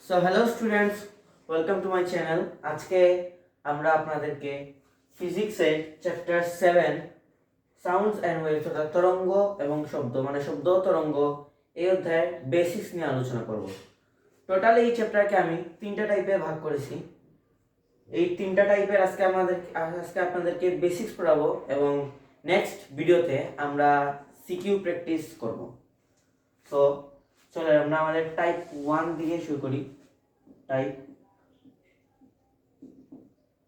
So hello students, welcome to my channel. আজকে আমরা আপনাদেরকে ফিজিক্সের চ্যাপ্টার 7 সাউন্ডস অ্যান্ড ওয়েভস অর্থাৎ তরঙ্গ এবং শব্দ মানে শব্দ ও তরঙ্গ এই অধ্যায়ের বেসিক্স নিয়ে আলোচনা করব। টোটাল এই চ্যাপ্টারকে আমি তিনটা টাইপে ভাগ করেছি। এই তিনটা টাইপের আজকে আপনাদেরকে বেসিক্স পড়াবো এবং নেক্সট ভিডিওতে আমরা সিকিউ প্র্যাকটিস করব। সো চলো আমরা আমাদের টাইপ 1 দিয়ে শুরু করি। টাইপ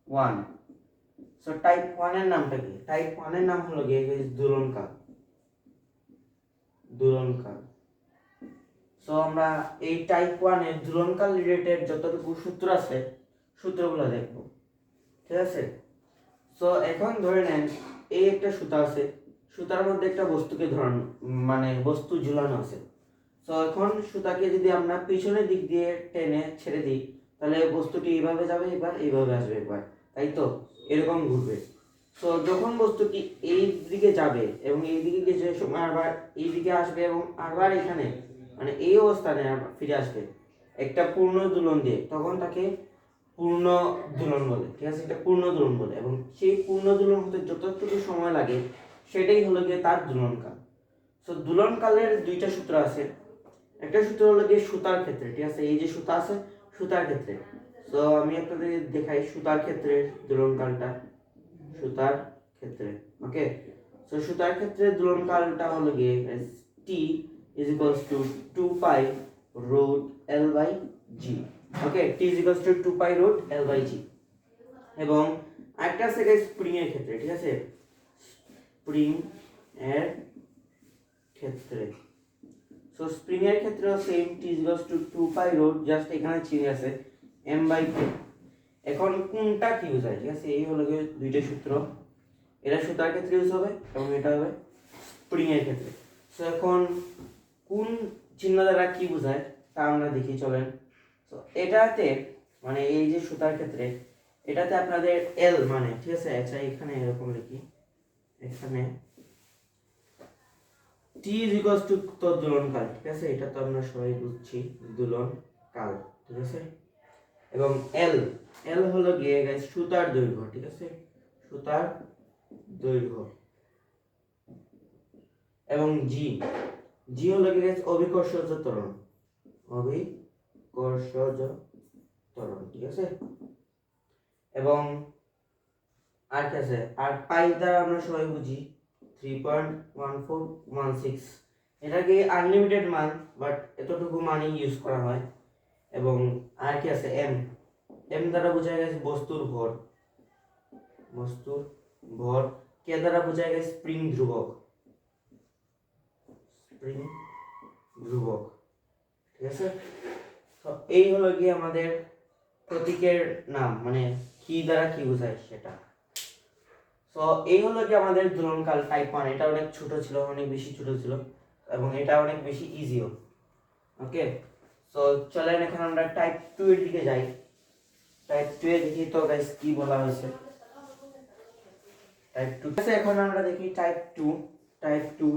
1। সো টাইপ 1 এর নামটা কি? টাইপ 1 এর নাম হলো গিয়ে দোলনকাল। দোলনকাল। সো আমরা এই টাইপ 1 এর দোলনকাল রিলেটেড যতটুকু সূত্র আছে সূত্রগুলো দেখব, ঠিক আছে? সো এখন ধরে নেন এই একটা সুতা আছে, সুতার মধ্যে একটা বস্তুকে মানে বস্তু ঝুলানো আছে। সো এখন সুতাকে যদি আমরা পিছনের দিক দিয়ে টেনে ছেড়ে দিই তাহলে বস্তুটি এইভাবে যাবে, এবার এইভাবে আসবে, একবার তাই তো এরকম ঘুরবে। সো যখন বস্তুটি এই দিকে যাবে এবং এই দিকে কিছু সময় আবার এই দিকে আসবে এবং আবার এখানে মানে এই অবস্থানে ফিরে আসবে একটা পূর্ণ দোলন দিয়ে, তখন তাকে পূর্ণ দোলন বলে, ঠিক আছে? এটা পূর্ণ দোলন বলে এবং সেই পূর্ণ দোলন হতে যতটুকু সময় লাগে সেটাই হলো গিয়ে তার দোলনকাল। সো দোলনকালের দুইটা সূত্র আছে। একটা সূত্র হলো গিয়ে সুতার ক্ষেত্রে, ঠিক আছে? এই যে সুতা আছে সুতার ক্ষেত্রে। সো আমি আপনাদের দেখাই সুতার ক্ষেত্রে দোলনকালটা। সুতার ক্ষেত্রে, ওকে। সো সুতার ক্ষেত্রে দোলনকালটা হলো গিয়ে T is equals to 2 pi root L by G, okay. T is equals to 2 pi root L by G। এবং আরেকটা আছে স্প্রিং এর ক্ষেত্রে, ঠিক আছে? স্প্রিং এর ক্ষেত্রে, সো স্প্রিং এর ক্ষেত্রেও same T is equals to 2 pi root, just এখানে চেঞ্জ আছে M by K। এখন কোনটা কি বোঝায়, ঠিক আছে? এই হলো গিয়ে দুইটা সূত্র, এটা সুতার ক্ষেত্রে ইউজ হবে এবং এটা হবে স্প্রিং এর ক্ষেত্রে। সো এখন কোন চিহ্ন দ্বারা কি বোঝায় তা আমরা দেখি, চলেন। সো এটাতে মানে এই যে সুতার ক্ষেত্রে এটাতে আপনাদের L মানে, ঠিক আছে? আচ্ছা এখানে এরকম লিখি, এখানে T is equals to তো দোলনকাল, ঠিক আছে? এটা তো আমরা সবাই বুঝছি, দোলনকাল, ঠিক আছে? এবং L হলো গিয়ে গাইস সুতার দৈর্ঘ্য, ঠিক আছে? সুতার দৈর্ঘ্য। এবং G হলো গিয়ে গাইস অভিকর্ষজ ত্বরণ, অভিকর্ষজ ত্বরণ, ঠিক আছে? এবং আর কি আছে? আর পাই দ্বারা আমরা সবাই বুঝি 3.1416। এটা কি আনলিমিটেড মান, বাট এতটুকু মানই ইউজ করা হয়। এবং আর কি আছে? M দ্বারা বোঝায় গেছে বস্তুর ভর, বস্তুর ভর। কে দ্বারা বোঝায় গেছে স্প্রিং ধ্রুবক, স্প্রিং ধ্রুবক, ঠিক আছে? তো এই হলো কি আমাদের প্রতীকের নাম, মানে কি দ্বারা কি বোঝায় সেটা। সো এই হলো কি আমাদের দোলনকাল টাইপ 1। এটা অনেক ছোট ছিল, অনেক বেশি ছোট ছিল এবং এটা অনেক বেশি ইজিও, ওকে। সো চলেন এখন আমরা টাইপ 2 এর দিকে যাই। টাইপ 2 এ দেখি তো গাইস কি বলা হয়েছে। টাইপ 2 আছে, এখন আমরা দেখি টাইপ 2। টাইপ 2,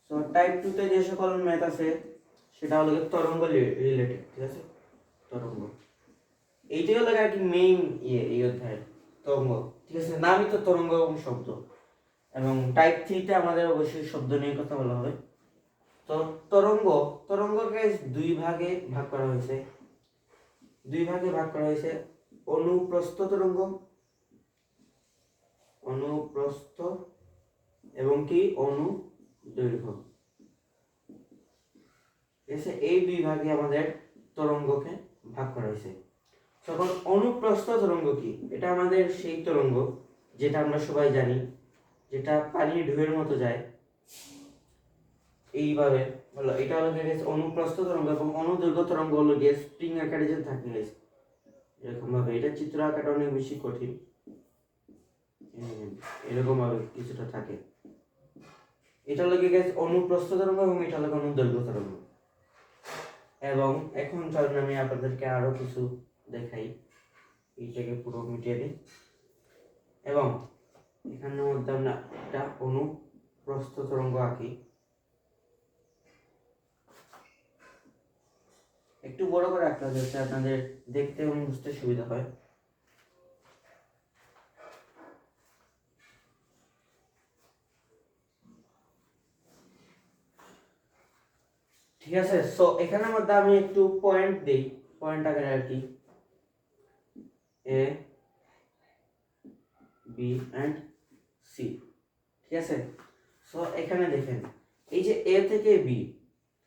সো টাইপ 2 তে যে সকল ম্যাথ আছে সেটা হলো তরঙ্গ রিলেটেড, ঠিক আছে? তরঙ্গ এইটাই হলো আর কি মেইন এই অধ্যায়ের তরঙ্গ, ঠিক আছে? নামই তো তরঙ্গ এবং শব্দ। এবং টাইপ 3 তে আমাদের অবশ্যই শব্দ নিয়ে কথা বলা হবে। তো তরঙ্গকে দুই ভাগে ভাগ করা হয়েছে। অনুপ্রস্থ তরঙ্গ, অনুপ্রস্থ এবং কি অনুদৈর্ঘ্য, ঠিক আছে? এই দুই ভাগে আমাদের তরঙ্গকে ভাগ করা হয়েছে। তখন অনুপ্রস্থ তরঙ্গ কি? এটা আমাদের সেই তরঙ্গ যেটা আমরা সবাই জানি, যেটা পানির ঢেউয়ের মতো যায় এইভাবে, হলো এটা হলো গিয়ে অনুপ্রস্থ তরঙ্গ। এবং অনুদৈর্ঘ্য তরঙ্গ হলো গিয়ে স্প্রিং আকারে যে থাকে এরকম ভাবে। এটা চিত্র আঁকাটা অনেক বেশি কঠিন, এরকম ভাবে কিছুটা থাকে। এটা হলো গিয়ে অনুপ্রস্থ তরঙ্গ এবং এটা হলো অনুদৈর্ঘ্য তরঙ্গ। এবং এখন চলুন আমি আপনাদেরকে আরো কিছু দেখাই, এইটাকে পুরো মিটিয়ে দিই। এবং এখানের মধ্যে আমরা একটা অনুপ্রস্থ তরঙ্গ আঁকি। একটু বড় করে রাখতে হবে যাতে আপনাদের দেখতে এবং বুঝতে সুবিধা হয়। ঠিক আছে, সো এখানের মধ্যে আমি একটু পয়েন্ট দেই, পয়েন্ট আকারে আর কি, এ বি এন্ড সি। ঠিক আছে, সো এখানে দেখেন এই যে এ থেকে বি,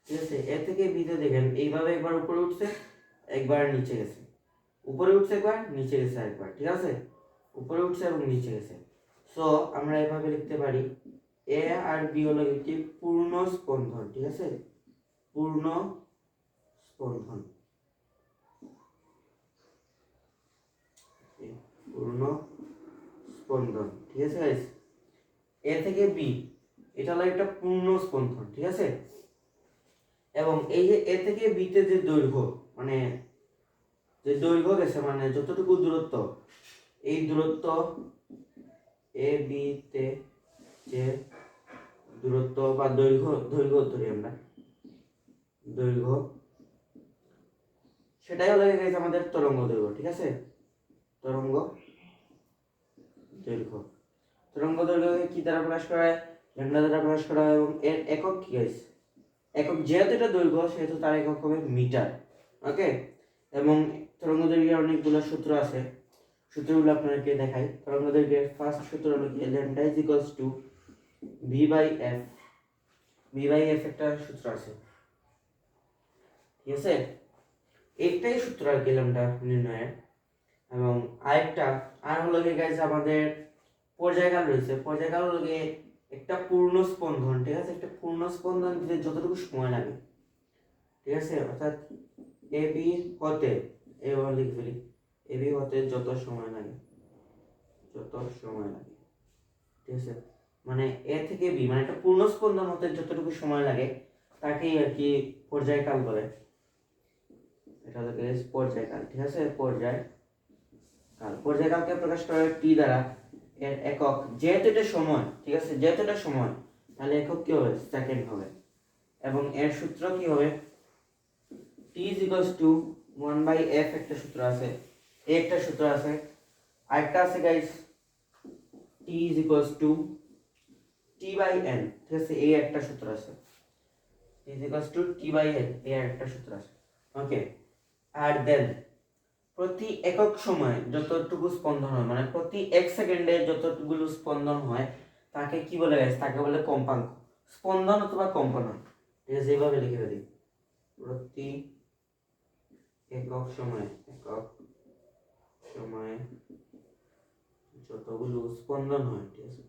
ঠিক আছে, এ থেকে বি তে দেখেন এইভাবে একবার উপরে উঠছে, একবার নিচে গেছে, উপরে উঠছে একবার, নিচে গেছে একবার। ঠিক আছে, উপরে উঠছে এবং নিচে গেছে। সো আমরা এভাবে লিখতে পারি এ আর বি হলো একটি পূর্ণ স্পন্দন। ঠিক আছে, পূর্ণ স্পন্দন, পূর্ণ স্পন্দন। ঠিক আছে গাইস, এ থেকে বি এটা হলো একটা পূর্ণ স্পন্দন। ঠিক আছে, এবং এই যে এ থেকে বি তে যে দৈর্ঘ্য, মানে যে দৈর্ঘ্য গেছে, মানে যতটুকু দূরত্ব, এই দূরত্ব এ বি তে যে দূরত্ব বা দৈর্ঘ্য, দৈর্ঘ্য ধরি আমরা, দৈর্ঘ্য, সেটাই হলো গাইস আমাদের তরঙ্গ দৈর্ঘ্য। ঠিক আছে, তরঙ্গ দৈর্ঘ্য, তরঙ্গ দৈর্ঘ্যকে কি দ্বারা প্রকাশ করা হয়? ল্যামডা দ্বারা প্রকাশ করা হয়। এবং এর একক কি গাইস? একক, যেহেতু এটা দৈর্ঘ্য সেহেতু তার একক হবে মিটার। ওকে, এবং তরঙ্গ দৈর্ঘ্যের অনেকগুলো সূত্র আছে, সূত্রগুলো আপনাদেরকে দেখাই। তরঙ্গ দৈর্ঘ্যের ফার্স্ট সূত্র হলো কি, lambda is equals to V by F. V by F একটা সূত্র আছে। ঠিক আছে, একটাই সূত্র আর কি ল্যামডা নির্ণয়ের। এবং আরেকটা আর হলো কি গাইস, আমাদের পর্যায়কাল রয়েছে। পর্যায়কাল হলো কি একটা পূর্ণ স্পন্দন। ঠিক আছে, একটা পূর্ণ স্পন্দন দিতে যতটুকু সময় লাগে, ঠিক আছে, অর্থাৎ এ বি হতে, এবার লিখে ফেলি, এ বি হতে যত সময় লাগে, যত সময় লাগে। ঠিক আছে, মানে এ থেকে বি, মানে একটা পূর্ণ স্পন্দন হতে যতটুকু সময় লাগে তাকেই আর কি পর্যায়কাল বলে। এটা হলো গাইস পর্যায়কাল। ঠিক আছে, পর্যায়কাল, পর্যায়কালকে প্রকাশ করা হয় টি দ্বারা। এর একক, যেহেতু এটা সময়, ঠিক আছে, যেহেতু এটা সময়, তাহলে একক কি হবে? সেকেন্ড হবে। এবং এর সূত্র কি হবে? t is equals to 1 by f একটা সূত্র আছে, এই একটা সূত্র আছে, আরেকটা আছে guys t is equals to t by n। ঠিক আছে, এই একটা সূত্র আছে, t is equals to t by n, এই একটা সূত্র আছে। ওকে, আর দেন প্রতি একক সময় যতটুকু স্পন্দন হয়, মানে প্রতি এক সেকেন্ডে যতটুকু স্পন্দন হয় তাকে কি বলে গাইস? তাকে বলে কম্পাঙ্ক, স্পন্দন অথবা কম্পন। ঠিক আছে, এইভাবে লিখে দিই, প্রতি একক সময়, একক সময়ে যতগুলো স্পন্দন হয়, ঠিক আছে,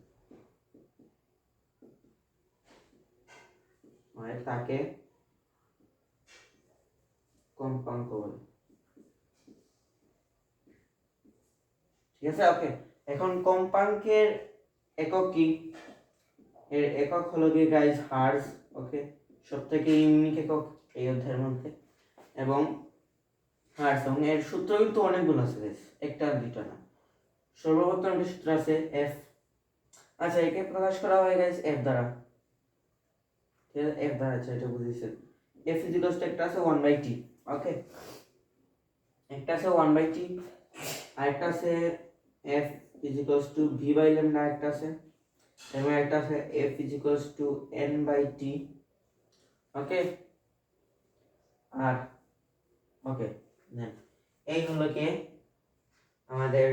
মানে তাকে কম্পাঙ্ক বলে। ঠিক আছে, ওকে, এখন কম্পাঙ্কের একক কি? এর একক হলো কি গাইস হার্জ। ওকে, সবথেকে ইউনিক একক এই অধ্যায়ের মধ্যে, এবং হার্জ। এবং এর সূত্র কিন্তু অনেকগুলো আছে গাইস, একটা দুইটা না। সর্বপ্রথম একটা সূত্র আছে এফ। আচ্ছা, একে প্রকাশ করা হয় গাইস এফ দ্বারা। ঠিক আছে, এফ দ্বারা, আচ্ছা এটা বুঝেছেন। এফ ইজ ইকুয়ালস টু একটা আছে 1/t। ওকে, একটা আছে 1/t, আরেকটা আছে F is equals to V by lambda, একটা আছে, এবং একটা আছে F is equals to n/t। Okay, আর ওকে, দেন এই হলো কি আমাদের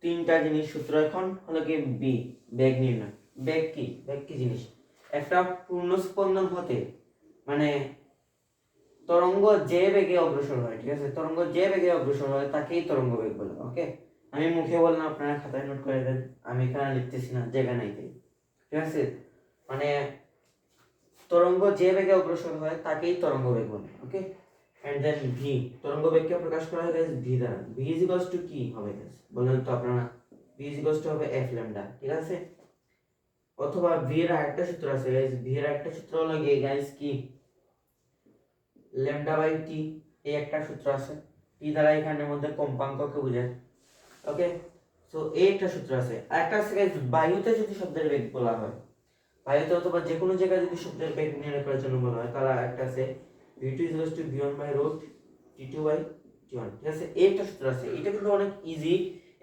তিনটা জিনিস সূত্র। এখন হলো কি বি, বেগ নির্ণয়। বেগ কি? বেগ কি জিনিস? একটা পূর্ণ স্পন্দন হতে, মানে তরঙ্গ যে বেগে অগ্রসর হয়, ঠিক আছে, তরঙ্গ যে বেগে অগ্রসর হয় তাকেই তরঙ্গ বেগ বলে। ওকে, আমি মুখে বললাম, আপনারা খাতায় নোট করে দেন, আমি এখানে লিখতেছি না, জায়গা নাই তাই। ঠিক আছে, মানে তরঙ্গ যে বেগে অগ্রসর হয় তাকেই তরঙ্গ বেগ বলে। ওকে, এন্ড দেন ভি, তরঙ্গ বেগকে প্রকাশ করা হয় গাইস ভি দ্বারা। ভি ইজ ইকুয়ালস টু কি হবে গাইস? বলেন তো আপনারা। ভি ইজ ইকুয়ালস টু হবে এফ ল্যামডা। ঠিক আছে, অথবা ভি এর আরেকটা সূত্র আছে গাইস, ভি এর আরেকটা সূত্র হলো গাইস কি, ল্যামডা বাই টি, এই একটা সূত্র আছে। টি দ্বারা এখানের মধ্যে কম্পাঙ্ককে বোঝায়। ওকে, সো এই একটা সূত্র আছে। আরেকটা আছে গাইস, বায়ুতে যদি শব্দের বেগ বলা হয়, বায়ুতে অথবা যে কোনো জায়গায় যদি শব্দের বেগ নির্ণয় করার জন্য বলা হয়, তাহলে একটা আছে v2 equals to v1 by root t2 by t1, ঠিক আছে? এই একটা সূত্র আছে, এটা কিন্তু অনেক ইজি,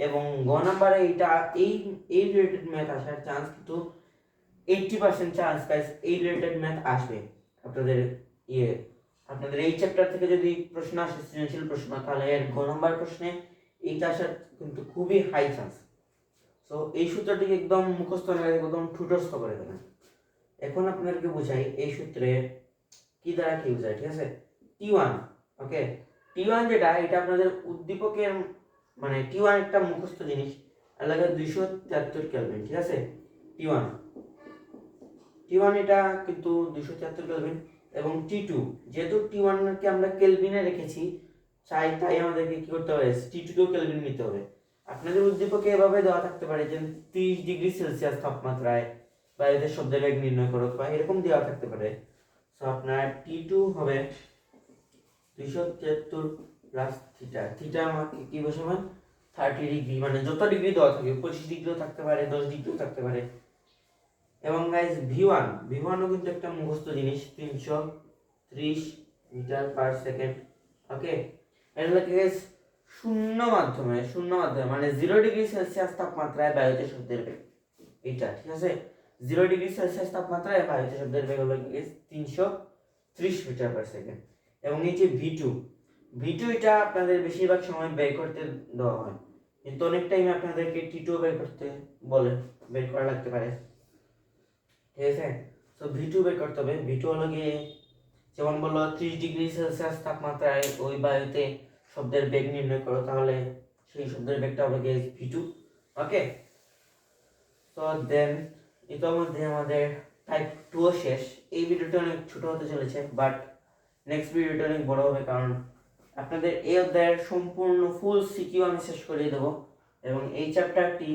এবং গ নাম্বারে এটা এই রিলেটেড ম্যাথ আসার চান্স কিন্তু 80% চান্স গাইস, এই রিলেটেড ম্যাথ আসবে আপনাদের আপনাদের এই চ্যাপ্টার থেকে যদি প্রশ্ন আসে, সৃজনশীল প্রশ্ন, তাহলে এর গ নাম্বার প্রশ্নে এইটা আসার কিন্তু খুবই হাই চান্স। সো এই সূত্রটিকে একদম মুখস্থ না, একদম ঠুটস্থ করে দেবেন। এখন আপনাদেরকে বুঝাই এই সূত্রে কি দ্বারা কি বোঝায়, ঠিক আছে? T1, ওকে, T1 যেটা, এটা আপনাদের উদ্দীপকের মানে T1 একটা মুখস্থ জিনিস, লাগে 273 কেলভিন, ঠিক আছে? T1 এটা কিন্তু 273 কেলভিন, এবং T2 যেহেতু T1 কে আমরা কেলভিনে রেখেছি, তাই আমাদেরকে কি করতে হবে, T2 কেও কেলভিন নিতে হবে। আপনাদের উদ্দীপকে এভাবে দেওয়া থাকতে পারে যে 30 ডিগ্রি সেলসিয়াস তাপমাত্রায় বায়ুতে শব্দের বেগ নির্ণয় করো, বা এরকম দেওয়া থাকতে পারে। সো আপনার T2 হবে 273 প্লাস থিটা, থিটা আমাকে কি বসাবেন 30 ডিগ্রি, মানে যত ডিগ্রি দেওয়া থাকে, 25 ডিগ্রিও থাকতে পারে, 10 ডিগ্রিও থাকতে পারে। এবং গাইস V1 ও কিন্তু একটা মুখস্থ জিনিস, 330 মিটার পার সেকেন্ড, ওকে? এটা লাগে গাইস শূন্য মাধ্যমে মানে 0 ডিগ্রি সেলসিয়াস তাপমাত্রায় বায়ুতে শব্দের বেগ, এইটা, ঠিক আছে? 0 ডিগ্রি সেলসিয়াস তাপমাত্রায় বায়ুতে শব্দের বেগ হলো 330 মিটার পার সেকেন্ড। এবং এই যে V2 এটা আপনাদের বেশিরভাগ সময় বের করতে দেওয়া হয়, কিন্তু অনেক টাইমে আপনাদেরকে T2 বের করতে বলে, বের করা লাগতে পারে, ঠিক আছে? তো V2 বের করতে হবে। V2 হলো গিয়ে যেমন বললো 30 ডিগ্রি সেলসিয়াস তাপমাত্রায় ওই বায়ুতে শব্দের বেগ নির্ণয় করো, তাহলে সেই শব্দের বেগটা হবে গিয়ে V2, ওকে? তো দেন ইতিমধ্যে আমাদের টাইপ 2 শেষ। এই ভিডিওটা অনেক ছোট হতে চলেছে, বাট নেক্সট ভিডিওটা অনেক বড় হবে, কারণ আপনাদের এই অধ্যায়ের সম্পূর্ণ ফুল সিকিউ আমি শেষ করে দেবো, এবং এই চ্যাপ্টারটি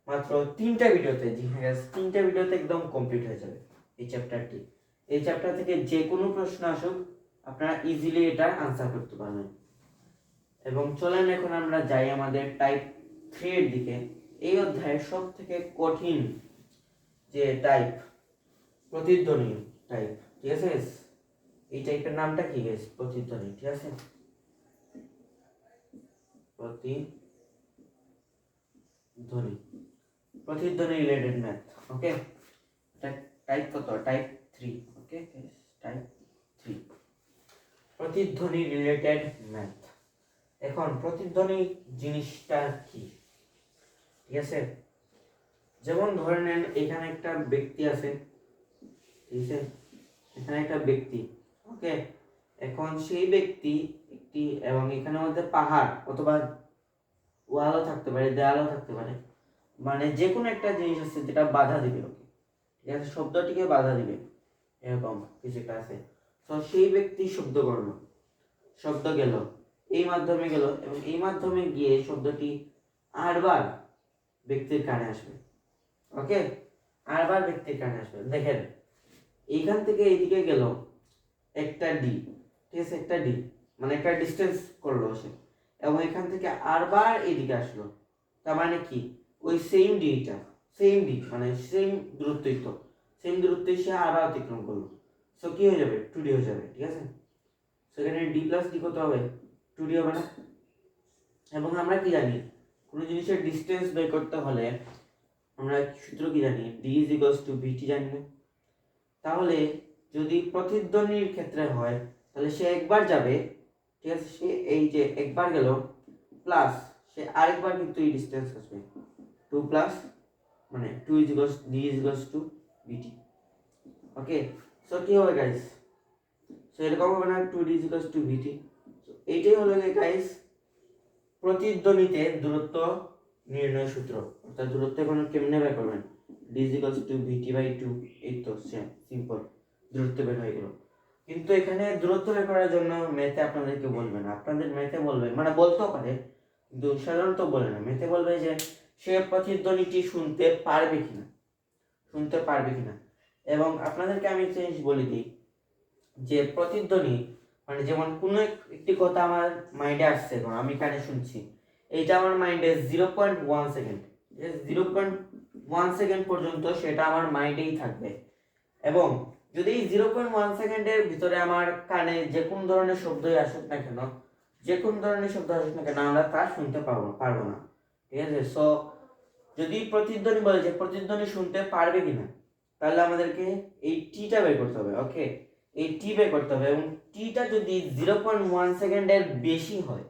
মাত্র 3টা ভিডিওতে, জি হ্যাঁ 3টা ভিডিওতে একদম কমপ্লিট হয়ে যাবে এই চ্যাপ্টারটি। এই চ্যাপ্টার থেকে যে কোনো প্রশ্ন আসুক আপনারা ইজিলি এটা আনসার করতে পারবেন। এবং চলেন এখন আমরা যাই আমাদের টাইপ 3 এর দিকে। এই অধ্যায়ের সব থেকে কঠিন যে টাইপ, প্রতিধ্বনি টাইপ, ঠিক আছে? এই টাইপের নামটা কি গাইস? প্রতিধ্বনি, ঠিক আছে? প্রতিধ্বনি রিলেটেড ম্যাথ, ওকে? টাইপ কত? টাইপ 3, ওকে? টাইপ 3 প্রতিধ্বনি রিলেটেড ম্যাথ। এখন প্রতিধ্বনি জিনিসটা কি, ঠিক আছে? যেমন ধরে নেন এখানে একটা ব্যক্তি আছে, ঠিক আছে? এখানে একটা ব্যক্তি, ওকে? এখন সেই ব্যক্তি একটি, এবং এখানে মধ্যে পাহাড় অথবা ওয়ালও থাকতে পারে, দেয়ালও থাকতে পারে, মানে যে কোনো একটা জিনিস আছে যেটা বাধা দিবে ওকে, ঠিক আছে? শব্দটিকে বাধা দিবে, এরকম কিছু একটা আছে। তো সেই ব্যক্তি শব্দ গেল, এই মাধ্যমে গেল, এবং এই মাধ্যমে গিয়ে শব্দটি আরবার ব্যক্তির কানে আসবে, ওকে? আরবার ব্যক্তির কানে আসবে। দেখেন এইখান থেকে এইদিকে গেল একটা ডি, ঠিক আছে? একটা ডি মানে একটা ডিস্টেন্স করলো সে, এবং এখান থেকে আরবার এইদিকে আসলো, তার মানে কি ওই সেম ডিটা, সেম ডি মানে সেম দূরত্বই, তো সেম দূরত্বে সে আবার অতিক্রম করলো। সো কি হয়ে যাবে? 2D হয়ে যাবে, ঠিক আছে? সেখানে ডি প্লাস ডি কত হবে? 2D হবে না? এবং আমরা কি জানি, কোনো জিনিসের ডিস্টেন্স বের করতে হলে আমরা সূত্র কি জানি? ডি ইজ ইকুয়ালস টু ভিটি জানি না? তাহলে যদি প্রতিধ্বনির ক্ষেত্রে হয়, তাহলে সে একবার যাবে, ঠিক আছে? সে এই যে একবার গেল, প্লাস সে আরেকবার কিন্তু এই ডিসটেন্স আসবে, 2 প্লাস মানে 2 is equals D is equals to VT, okay? So কি হবে গাইস? সো এরকম হবে না 2d is equals to VT. So এইটাই হলো গাইস প্রতিধ্বনিতে দূরত্ব নির্ণয় সূত্র। অর্থাৎ দূরত্ব এখন কেমনে বের করবেন? d is equals to VT by 2, এই তো সিম্পল, দূরত্ব বের হয়ে গেল। কিন্তু এখানে দূরত্ব বের করার জন্য ম্যাথে আপনাদেরকে বলবে না, আপনাদের ম্যাথে বলবে, মানে বলতেও পারে কিন্তু সাধারণত বলে না, ম্যাথে বলবে যে সে প্রতিধ্বনিটি শুনতে পারবে কিনা। এবং আপনাদেরকে আমি একটা জিনিস বলে দিই যে প্রতিধ্বনি মানে যেমন কোনো একটি কথা আমার মাইন্ডে আসছে, এখন আমি কানে শুনছি, এইটা আমার মাইন্ডে 0.1 সেকেন্ড, 0.1 সেকেন্ড পর্যন্ত সেটা আমার মাইন্ডেই থাকবে, এবং যদি 0.1 সেকেন্ডের ভিতরে আমার কানে যে কোন ধরনের শব্দই আসুক না কেন, যে কোন ধরনের শব্দ আসুক না কেন, আমরা তা শুনতে পারবো না। ঠিক আছে? সো যদি প্রতিধ্বনি বলে যে প্রতিধ্বনি শুনতে পারবে কিনা, তাহলে আমাদেরকে এই টিটা বের করতে হবে। ওকে, এই টি বের করতে হবে, এবং টিটা যদি 0.1 সেকেন্ডের বেশি হয়,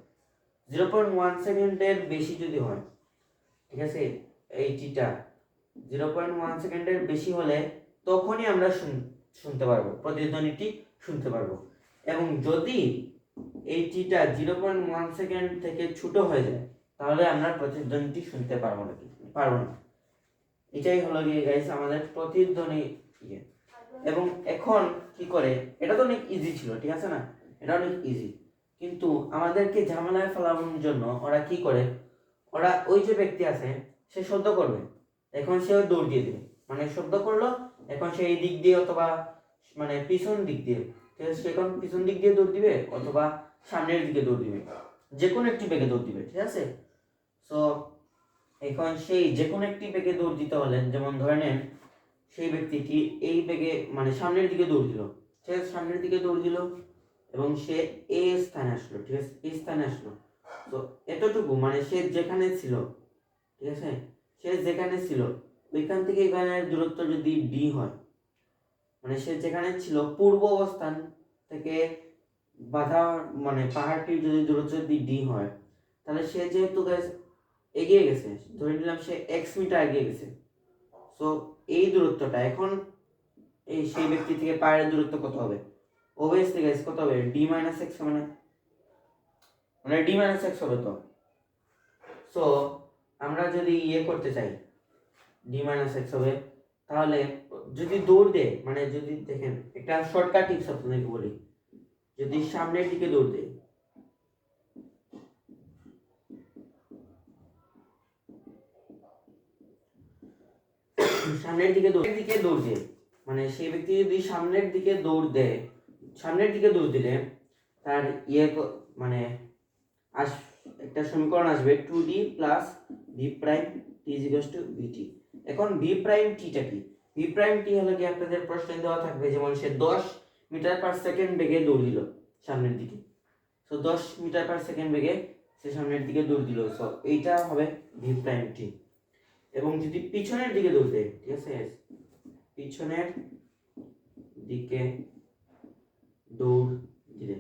0.1 সেকেন্ডের বেশি যদি হয়, ঠিক আছে, এই টিটা 0.1 সেকেন্ডের বেশি হলে তখনই আমরা শুনতে পারবো, প্রতিধ্বনিটি শুনতে পারবো। এবং যদি এই টিটা 0.1 সেকেন্ড থেকে ছোট হয়ে যায়, তাহলে আমরা প্রতিধ্বনিটি শুনতে পারবো না। এটাই হলো গিয়ে গাইস আমাদের প্রতিধ্বনি ইয়ে। এবং এখন কি করে, এটা তো অনেক ইজি ছিল, ঠিক আছে না, এটা অনেক ইজি, কিন্তু আমাদেরকে ঝামেলায় ফেলানোর জন্য ওরা কি করে, ওরা ওই যে ব্যক্তি আছে সে শব্দ করবে, এখন সে দৌড় দিয়ে দিবে, মানে শব্দ করলো, এখন সে এই দিক দিয়ে অথবা মানে পিছন দিক দিয়ে, ঠিক আছে, সে এখন পিছন দিক দিয়ে দৌড় দিবে অথবা সামনের দিকে দৌড় দিবে, যে কোনো একটি বেগে দৌড় দিবে, ঠিক আছে। সো এখন সেই যে কোনো একটি বেগে দৌড় দিতে হলে, যেমন ধরে নেন সেই ব্যক্তিটি এই বেগে মানে সামনের দিকে দৌড় দিল, সে সামনের দিকে দৌড় দিল এবং সে এই স্থানে আসলো, ঠিক আছে, এই স্থানে আসলো। তো এতটুকু মানে সে যেখানে ছিল, ঠিক আছে, সে যেখানে ছিল ওইখান থেকে এখানের দূরত্ব যদি ডি হয়, মানে সে যেখানে ছিল পূর্ব অবস্থান থেকে বাধা মানে পাহাড়টির যদি দূরত্ব যদি ডি হয়, তাহলে সে যেহেতু এগিয়ে গেছে, ধরে নিলাম সে এক্স মিটার এগিয়ে গেছে, সো এই দূরত্বটা এখন এই সেই ব্যক্তি থেকে পাহাড়ের দূরত্ব কত হবে, অবভিয়াসলি গাইস কত হবে, ডি মাইনাস এক্স হবে না, মানে ডি মাইনাস এক্স হবে। তো সো আমরা যদি ইয়ে করতে চাই, ডি মাইনাস এক্স হবে, তাহলে যদি দৌড় দেয়, মানে যদি দেখেন একটা শর্টকাট টিপস আপনাদেরকে বলি, যদি সামনের দিকে দৌড় দেয়, সামনের দিকে দৌড় দেয়, মানে সেই ব্যক্তি যদি সামনের দিকে দৌড় দেয়, সামনের দিকে দৌড় দিলে তার ইয়ে মানে একটা সমীকরণ আসবে 2d plus V prime T equals to VT. এখন ভি প্রাইম টিটা কি, ভি প্রাইম টি হলো কি আপনাদের প্রশ্নে দেওয়া থাকবে, যেমন সে 10 মিটার পার সেকেন্ড বেগে দৌড় দিল সামনের দিকে, সো 10 মিটার পার সেকেন্ড বেগে সে সামনের দিকে দৌড় দিল, সো এইটা হবে ভি প্রাইম টি। এবং যদি পিছনের দিকে দৌড় দেয়, ঠিক আছে, পিছনের দিকে দৌড় দিলে,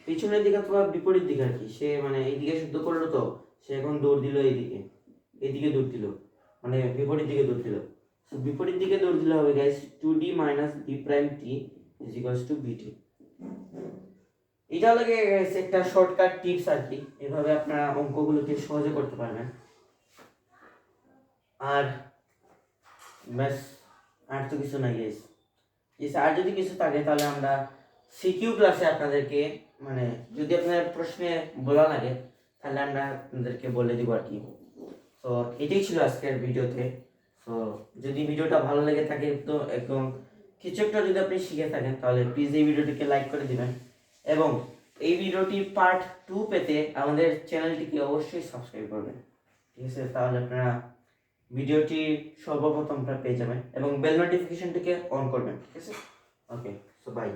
পিছনের দিকে অথবা বিপরীত দিকে আর কি, সে মানে এইদিকে শুদ্ধ করলো, তো সে এখন দৌড় দিল এইদিকে দৌড় দিল, মানে বিপরীত দিকে দৌড় দিল, সো বিপরীত দিকে দৌড় দিলে হবে guys 2d minus V prime T is equals to VT. এটা লাগে গাইস একটা শর্টকাট টিপস আর কি, এভাবে আপনারা অঙ্কগুলোকে সহজে করতে পারবেন। আর ব্যাস, আর তো কিছু নাই গাইস, আর যদি কিছু থাকে তাহলে আমরা সিকিউ ক্লাসে আপনাদেরকে, মানে যদি আপনার প্রশ্নে বলা লাগে তাহলে আমরা আপনাদেরকে বলে দিব আর কি। তো এটাই ছিল আজকের ভিডিওতে। তো যদি ভিডিওটা ভালো লেগে থাকে তো একদম কিছু একটা যদি আপনি শিখে থাকেন, তাহলে প্লিজ এই ভিডিওটিকে লাইক করে দিবেন, এবং এই ভিডিওটি পার্ট 2 পেতে আমাদের চ্যানেলটিকে অবশ্যই সাবস্ক্রাইব করবেন, ঠিক আছে, তাহলে আপনারা ভিডিওটি সর্বপ্রথম পেয়ে যাবেন, এবং বেল নোটিফিকেশনটিকে অন করবেন, ঠিক আছে। ওকে, সো বাই।